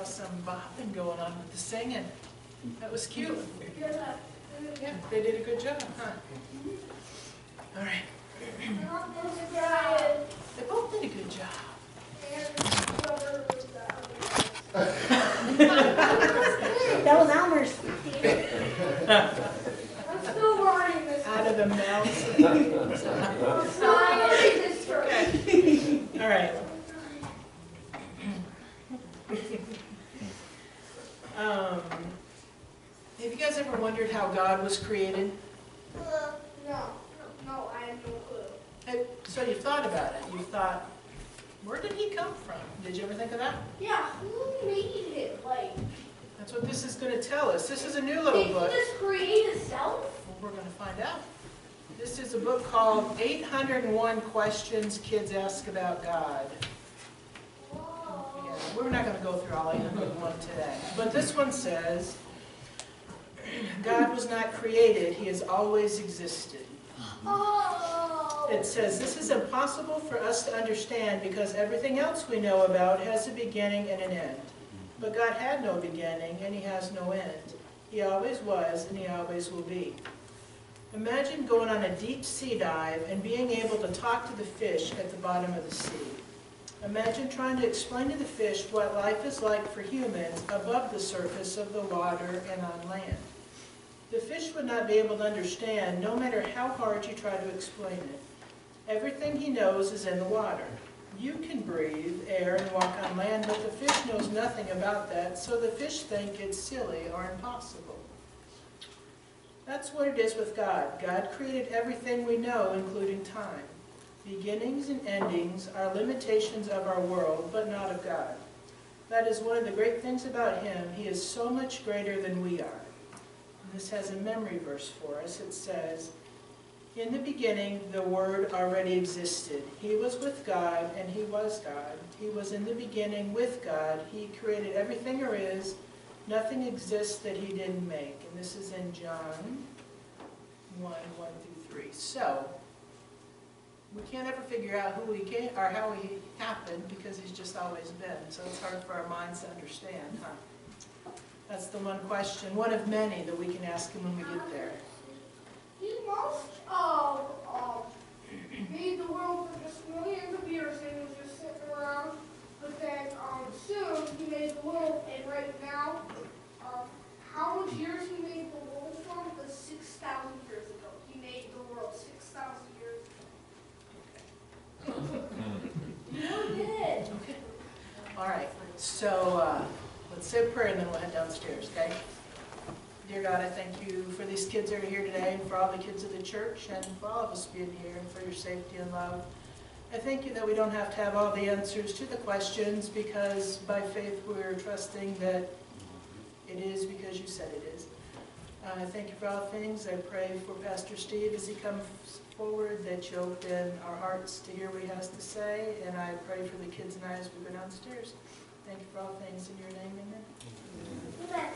some bopping going on with the singing. That was cute. Yeah, they did a good job, huh? All right. They both did a good job. That was Elmer's. I'm still learning this. Out of the mouth. Okay. All right. Have you guys ever wondered how God was created? No, I have no clue. So you thought about it. You thought, where did he come from? Did you ever think of that? Yeah, who made him? Like, That's what this is going to tell us. This is a new little did he book. just create himself? Well, we're going to find out. This is a book called 801 Questions Kids Ask About God. Whoa. Yeah, we're not going to go through all 801 today. But this one says, God was not created. He has always existed. Oh. It says, this is impossible for us to understand because everything else we know about has a beginning and an end. But God had no beginning and he has no end. He always was and he always will be. Imagine going on a deep sea dive and being able to talk to the fish at the bottom of the sea. Imagine trying to explain to the fish what life is like for humans above the surface of the water and on land. The fish would not be able to understand no matter how hard you try to explain it. Everything he knows is in the water. You can breathe air and walk on land, but the fish knows nothing about that, so the fish think it's silly or impossible. That's what it is with God. God created everything we know, including time. Beginnings and endings are limitations of our world, but not of God. That is one of the great things about him. He is so much greater than we are. This has a memory verse for us. It says, in the beginning, the Word already existed. He was with God, and he was God. He was in the beginning with God. He created everything there is. Nothing exists that he didn't make. And this is in John 1:1-3. So, we can't ever figure out who he came, or how he happened, because he's just always been. So it's hard for our minds to understand, huh? That's the one question, one of many that we can ask him when we get there. He must have made the world for just millions of years and he was just sitting around. But then soon he made the world, and right now, how much years he made the world from? Was 6,000 years ago. He made the world 6,000 years ago. You did. Okay. All right. So let's say a prayer and then we'll head downstairs, okay? Dear God, I thank you for these kids that are here today and for all the kids of the church and for all of us being here and for your safety and love. I thank you that we don't have to have all the answers to the questions because by faith we're trusting that it is because you said it is. I thank you for all things. I pray for Pastor Steve as he comes forward that you'll open our hearts to hear what he has to say, and I pray for the kids and I as we go downstairs. Thank you for all things in your name, amen. Amen.